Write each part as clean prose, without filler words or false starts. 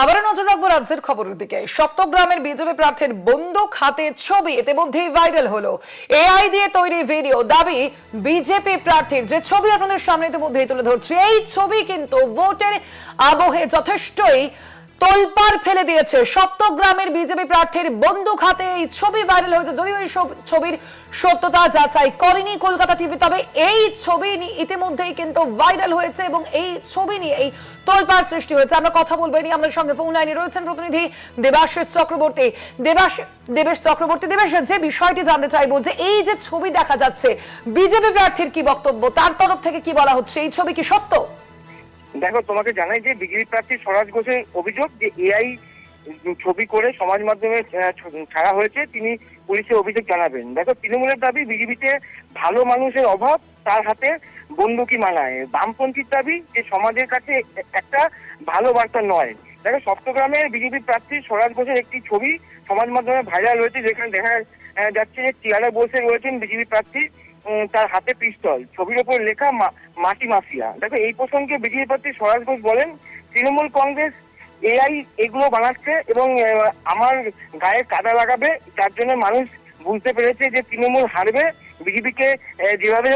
আবারও নজর রাখবো রাজ্যের খবরের দিকে। সপ্তগ্রামের বিজেপি প্রার্থীর বন্দুক হাতে ছবি ইতিমধ্যেই ভাইরাল হলো। এআই দিয়ে তৈরি ভিডিও, দাবি বিজেপি প্রার্থীর। যে ছবি আপনাদের সামনে ইতিমধ্যেই তুলে ধরছি, এই ছবি কিন্তু ভোটের আবহে যথেষ্টই তোলপাড় ফেলে দিয়েছে। সপ্তগ্রামের বিজেপি প্রার্থীর বন্দুক হাতে এই ছবি ভাইরাল হয়েছে। যদিও এই ছবির সত্যতা যাচাই করেনি কলকাতা টিভি, তবে এই ছবি ইতিমধ্যেই কিন্তু ভাইরাল হয়েছে এবং এই ছবি নিয়ে এই তোলপাড় সৃষ্টি হয়েছে। আমরা কথা বলবো নিয়ে, আমাদের সঙ্গে ফোন লাইনে রয়েছেন প্রতিনিধি দেবাশিস চক্রবর্তী। দেবেশ চক্রবর্তী, দেবেশ, যে বিষয়টি জানতে চাইবো যে এই যে ছবি দেখা যাচ্ছে, বিজেপি প্রার্থীর কি বক্তব্য, তার তরফ থেকে কি বলা হচ্ছে, এই ছবি কি সত্য? দেখো, তোমাকে জানাই যে বিজেপি প্রার্থী স্বরাজ ঘোষের অভিযোগ যে এআই ছবি করে সমাজ মাধ্যমে ছাড়া হয়েছে, তিনি পুলিশে অভিযোগ জানাবেন। দেখো, তৃণমূলের দাবি বিজেপিতে ভালো মানুষের অভাব, তার হাতে বন্দুকি মানায়। বামপন্থীর দাবি যে সমাজের কাছে একটা ভালো বার্তা নয়। দেখো, চট্টগ্রামের বিজেপি প্রার্থী স্বরাজ ঘোষের একটি ছবি সমাজ মাধ্যমে ভাইরাল হয়েছে, যেখানে দেখা যাচ্ছে যে চেয়ারে বসে রয়েছেন বিজেপি প্রার্থী, তার হাতে পিস্তল, ছবির ওপর লেখা মাটি মাফিয়া। দেখো, এই প্রসঙ্গে বিজেপি প্রার্থী স্বরাজ ঘোষ বলেন, তৃণমূল কংগ্রেস এআই এগুলো বানাচ্ছে এবং আমার গায়ে কাদা লাগাবে, যার জন্য মানুষ বুঝতে পেরেছে যে তৃণমূল হারবে, বিজেপিকে যেভাবে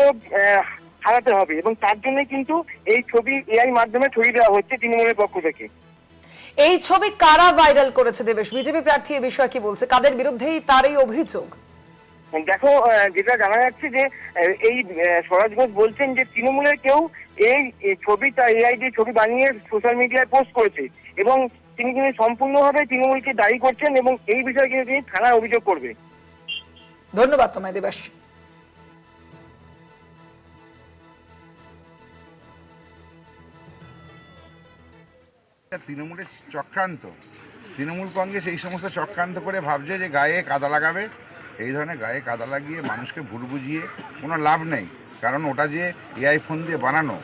হারাতে হবে, এবং তার জন্য কিন্তু এই ছবি এআই মাধ্যমে ছড়িয়ে দেওয়া হচ্ছে তৃণমূলের পক্ষ থেকে। এই ছবি কারা ভাইরাল করেছে দেবেশ? বিজেপি প্রার্থী এ বিষয়ে কি বলছে? কাদের বিরুদ্ধেই তার এই অভিযোগ? দেখো, যেটা জানা যাচ্ছে যে এই স্বরাজ ঘোষ বলছেন যে তৃণমূলের কেউ এই ছবিটা এআই দিয়ে ছবি বানিয়ে সোশ্যাল মিডিয়ায় পোস্ট করেছে এবং তিনি কিন্তু সম্পূর্ণভাবে তৃণমূলকে দায়ী করছেন এবং এই বিষয়ে কিন্তু তিনি থানায় অভিযোগ করবে। ধন্যবাদ তোমায় দেবেশ। তৃণমূলের চক্রান্ত, তৃণমূল কংগ্রেস এই সমস্ত চক্রান্ত করে ভাবছে যে গায়ে কাদা লাগাবে। এই ধরনের গায়ে কাদা লাগিয়ে মানুষকে ভুল বুঝিয়ে কোনো লাভ নেই, কারণ ওটা যে এআই ফোন দিয়ে বানানো।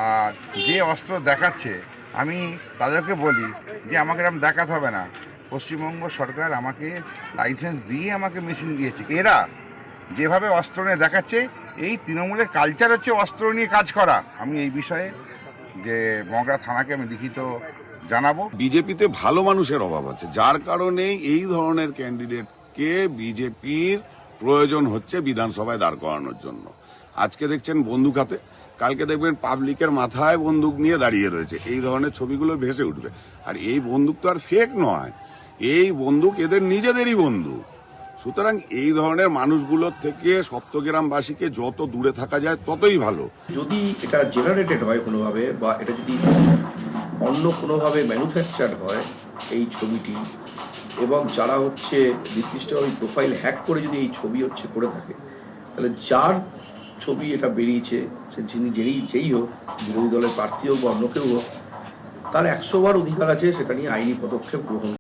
আর যে অস্ত্র দেখাচ্ছে, আমি তাদেরকে বলি যে আমাকে এরকম দেখাতে হবে না। পশ্চিমবঙ্গ সরকার আমাকে লাইসেন্স দিয়ে আমাকে মেশিন দিয়েছে। এরা যেভাবে অস্ত্র নিয়ে দেখাচ্ছে, এই তৃণমূলের কালচার হচ্ছে অস্ত্র নিয়ে কাজ করা। আমি এই বিষয়ে যে মগরা থানাকে আমি লিখিত জানাবো। বিজেপিতে ভালো মানুষের অভাব আছে, যার কারণে এই ধরনের ক্যান্ডিডেটকে বিজেপির প্রয়োজন হচ্ছে বিধানসভায় দাঁড় করানোর জন্য। আজকে দেখছেন বন্দুক হাতে, কালকে দেখবেন পাবলিকের মাথায় বন্দুক নিয়ে দাঁড়িয়ে রয়েছে। এই ধরনের ছবিগুলো ভেসে উঠবে। আর এই বন্দুক তো আর ফেক নয়, এই বন্দুক এদের নিজেদেরই বন্দুক। সুতরাং এই ধরনের মানুষগুলোর থেকে সপ্তগ্রামবাসীকে যত দূরে থাকা যায় ততই ভালো। যদি এটা জেনারেটেড হয় কোনোভাবে, বা এটা যদি অন্য কোনোভাবে ম্যানুফ্যাকচার হয় এই ছবিটি, এবং যারা হচ্ছে নির্দিষ্ট ওই প্রোফাইল হ্যাক করে যদি এই ছবি হচ্ছে করে থাকে, তাহলে যার ছবি এটা বেরিয়েছে, যিনি যেই হোক, বিরোধী দলের প্রার্থী হোক বা অন্য কেউ হোক, তার 100 বার অধিকার আছে সেটা নিয়ে আইনি পদক্ষেপ গ্রহণ।